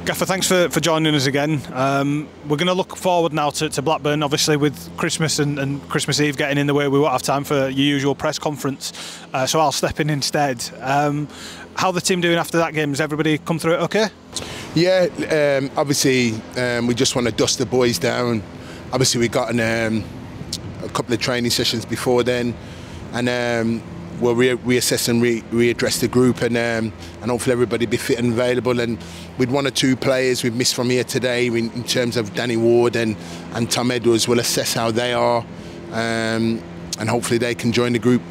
Gaffer, thanks for joining us again. We're going to look forward now to Blackburn, obviously with Christmas and Christmas Eve getting in the way. We won't have time for your usual press conference, so I'll step in instead. How are the team doing after that game? Has everybody come through it okay? Yeah, obviously we just want to dust the boys down. Obviously we got a couple of training sessions before then, and we'll reassess and readdress the group, and hopefully everybody be fit and available. And with one or two players we've missed from here today in terms of Danny Ward and Tom Edwards, we'll assess how they are, and hopefully they can join the group.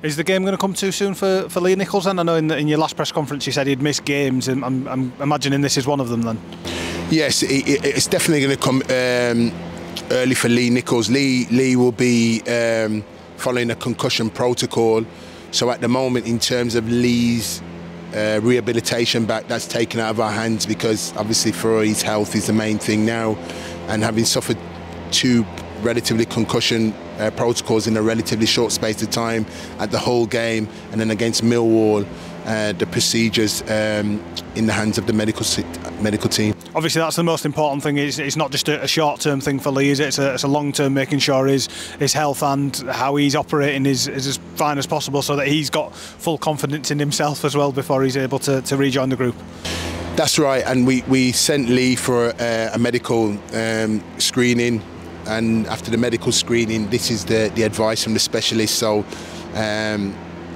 Is the game going to come too soon for Lee Nichols then? I know in your last press conference you said he'd missed games, and I'm imagining this is one of them then. Yes, it's definitely going to come early for Lee Nichols. Lee will be following a concussion protocol, so at the moment in terms of Lee's rehabilitation back, that's taken out of our hands, because obviously for his health is the main thing now, and having suffered two relatively concussion protocols in a relatively short space of time at the whole game, and then against Millwall, the procedures in the hands of the medical team. Obviously that's the most important thing. It's not just a short-term thing for Lee, is it? It's a long-term, making sure his health and how he's operating is as fine as possible, so that he's got full confidence in himself as well before he's able to rejoin the group. That's right, and we sent Lee for a medical screening, and after the medical screening, this is the advice from the specialist. So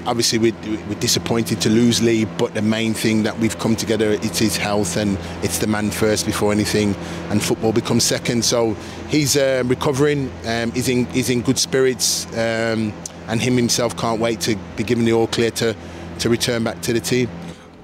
obviously we're disappointed to lose Lee, but the main thing that we've come together, it's his health, and it's the man first before anything, and football becomes second. So he's recovering, he's in good spirits, and him himself can't wait to be given the all clear to return back to the team.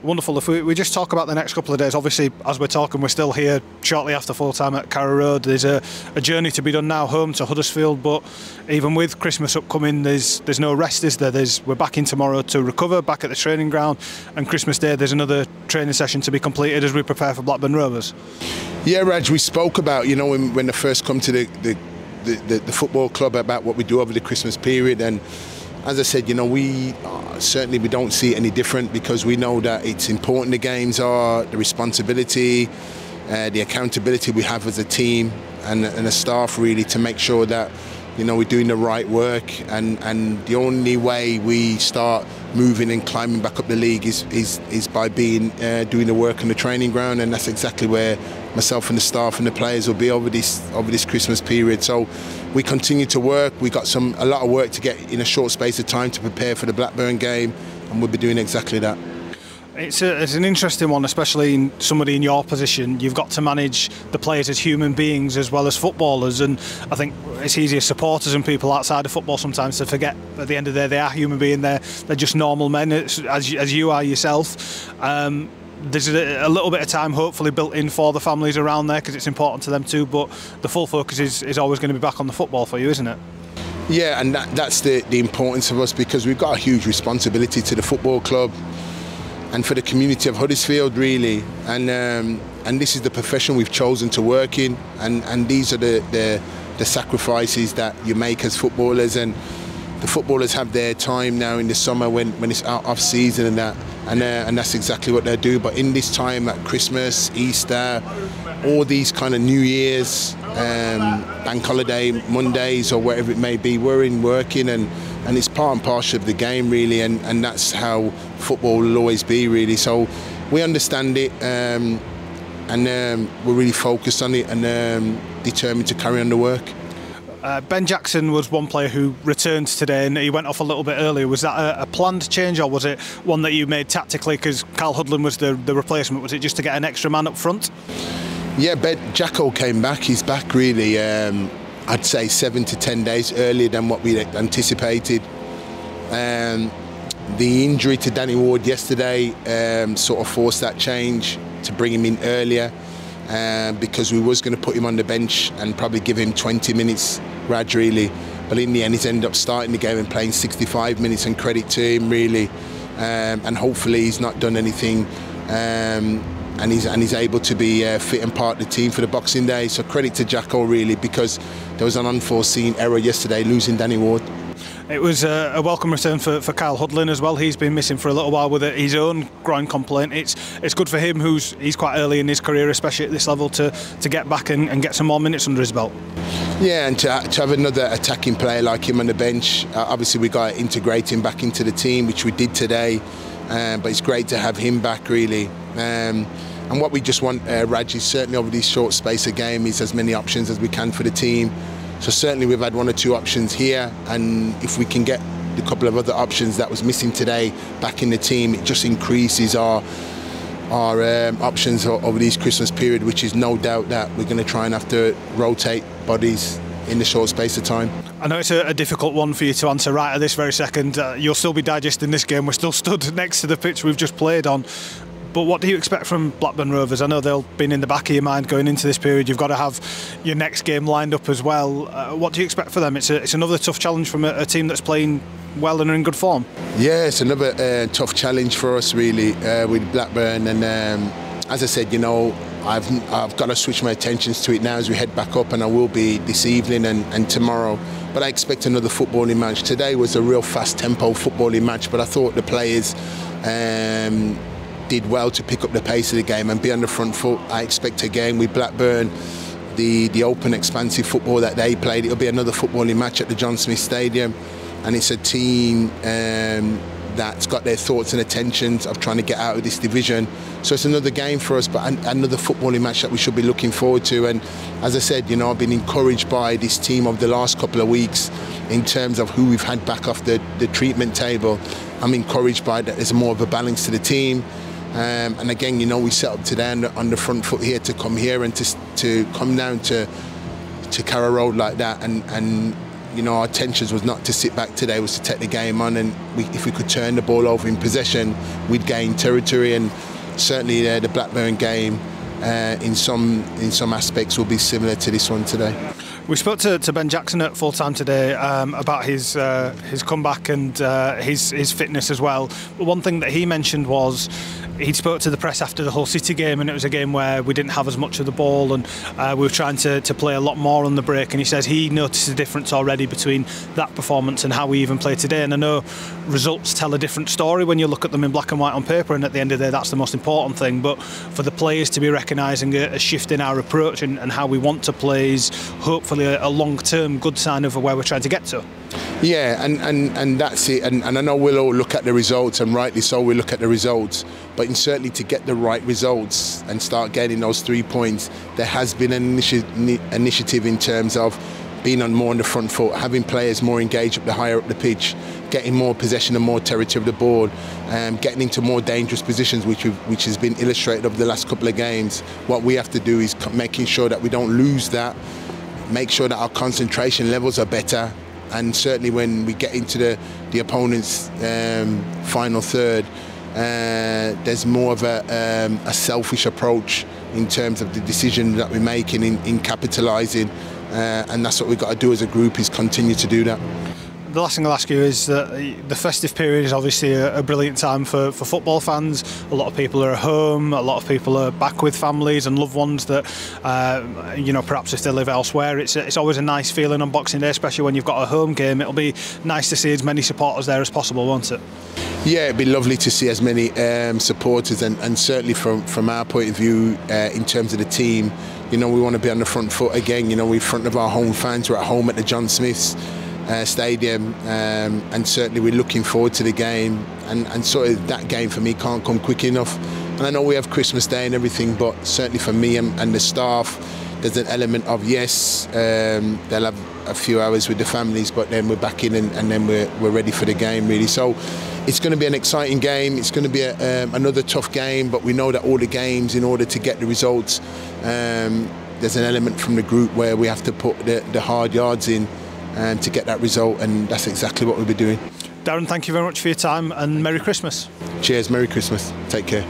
Wonderful. If we just talk about the next couple of days, obviously as we're talking, we're still here shortly after full time at Carrow Road. There's a journey to be done now home to Huddersfield, but even with Christmas upcoming, there's no rest, is there? We're back in tomorrow to recover, back at the training ground, and Christmas Day there's another training session to be completed as we prepare for Blackburn Rovers. Yeah, Raj, we spoke about, you know, when they first come to the football club, about what we do over the Christmas period, and as I said, you know, we don't see it any different, because we know that it's important, the games are, the responsibility, the accountability we have as a team and a staff, really, to make sure that, you know, we're doing the right work, and the only way we start moving and climbing back up the league is by doing the work on the training ground, and that's exactly where myself and the staff and the players will be over this Christmas period. So we continue to work. We got a lot of work to get in a short space of time to prepare for the Blackburn game, and we'll be doing exactly that. It's an interesting one, especially in somebody in your position. You've got to manage the players as human beings as well as footballers, and I think it's easy as supporters and people outside of football sometimes to forget at the end of the day they are human beings. They're just normal men, as you are yourself. There's a little bit of time hopefully built in for the families around there, because it's important to them too, but the full focus is always going to be back on the football for you, isn't it? Yeah, and that's the importance of us, because we've got a huge responsibility to the football club and for the community of Huddersfield, really, and this is the profession we've chosen to work in, and these are the sacrifices that you make as footballers, and the footballers have their time now in the summer when it's off season and that, and that's exactly what they do. But in this time at Christmas, Easter, all these kind of New Year's, bank holiday Mondays or whatever it may be, we're in working, and it's part and parcel of the game, really, and that's how football will always be, really. So we understand it, and we're really focused on it, and determined to carry on the work. Ben Jackson was one player who returned today, and he went off a little bit earlier. Was that a planned change, or was it one that you made tactically because Carl Hudlin was the replacement? Was it just to get an extra man up front? Yeah, Jacko came back. He's back, really, I'd say 7 to 10 days earlier than what we anticipated. The injury to Danny Ward yesterday sort of forced that change to bring him in earlier, because we was going to put him on the bench and probably give him 20 minutes gradually, but in the end he's ended up starting the game and playing 65 minutes, and credit to him, really, and hopefully he's not done anything, and he's able to be fit and part of the team for the Boxing Day. So credit to Jacko, really, because there was an unforeseen error yesterday, losing Danny Ward. It was a welcome return for Kyle Hudlin as well. He's been missing for a little while with his own groin complaint. It's good for him, he's quite early in his career, especially at this level, to get back and get some more minutes under his belt. Yeah, and to have another attacking player like him on the bench, obviously we got to integrate him back into the team, which we did today. But it's great to have him back, really. And what we just want, Raj, is certainly over this short space of game, is as many options as we can for the team. So certainly we've had 1 or 2 options here, and if we can get a couple of other options that was missing today back in the team, it just increases our options over this Christmas period, which is no doubt that we're going to try and have to rotate bodies in the short space of time. I know it's a difficult one for you to answer right at this very second. You'll still be digesting this game. We're still stood next to the pitch we've just played on. But what do you expect from Blackburn Rovers? I know they'll be in the back of your mind going into this period. You've got to have your next game lined up as well. What do you expect for them? It's another tough challenge from a team that's playing well and are in good form. Yeah, it's another tough challenge for us, really, with Blackburn. And as I said, you know, I've got to switch my attentions to it now as we head back up, and I will be this evening and tomorrow. But I expect another footballing match. Today was a real fast-tempo footballing match, but I thought the players did well to pick up the pace of the game and be on the front foot. I expect again with Blackburn, the open, expansive football that they played, it'll be another footballing match at the John Smith Stadium, and it's a team that's got their thoughts and attentions of trying to get out of this division. So it's another game for us, but another footballing match that we should be looking forward to. And as I said, you know, I've been encouraged by this team over the last couple of weeks in terms of who we've had back off the treatment table. I'm encouraged by that. There's more of a balance to the team. And again, you know, we set up today on the front foot here to come here and to come down to Carrow Road like that. And you know, our intentions was not to sit back today, was to take the game on. And if we could turn the ball over in possession, we'd gain territory. And certainly the Blackburn game, in some aspects, will be similar to this one today. We spoke to Ben Jackson at full time today about his comeback and his fitness as well. But one thing that he mentioned was he spoke to the press after the Hull City game, and it was a game where we didn't have as much of the ball, and we were trying to play a lot more on the break. And he says he noticed a difference already between that performance and how we even play today. And I know results tell a different story when you look at them in black and white on paper, and at the end of the day that's the most important thing. But for the players to be recognising a shift in our approach and how we want to play is hopefully a long-term good sign of where we're trying to get to. Yeah, and that's it. And I know we'll all look at the results, and rightly so, we look at the results. But certainly to get the right results and start getting those 3 points, there has been an initiative in terms of being more on the front foot, having players more engaged up the higher up the pitch, getting more possession and more territory of the ball, getting into more dangerous positions, which has been illustrated over the last couple of games. What we have to do is making sure that we don't lose that, make sure that our concentration levels are better, and certainly when we get into the opponent's final third, there's more of a selfish approach in terms of the decision that we're making in capitalising, and that's what we've got to do as a group, is continue to do that. The last thing I'll ask you is that the festive period is obviously a brilliant time for football fans. A lot of people are at home, a lot of people are back with families and loved ones that, you know, perhaps if they live elsewhere. It's always a nice feeling on Boxing Day, especially when you've got a home game. It'll be nice to see as many supporters there as possible, won't it? Yeah, it'd be lovely to see as many supporters, and certainly from our point of view, in terms of the team, you know, we want to be on the front foot again. You know, we're in front of our home fans. We're at home at the John Smith's Stadium, and certainly we're looking forward to the game, and sort of that game for me can't come quick enough. And I know we have Christmas Day and everything, but certainly for me and the staff, there's an element of, yes, they'll have a few hours with the families, but then we're back in and then we're ready for the game, really. So it's going to be an exciting game. It's going to be another tough game, but we know that all the games, in order to get the results, there's an element from the group where we have to put the hard yards in to get that result, and that's exactly what we'll be doing. Darren, thank you very much for your time, and Merry Christmas. Cheers, Merry Christmas. Take care.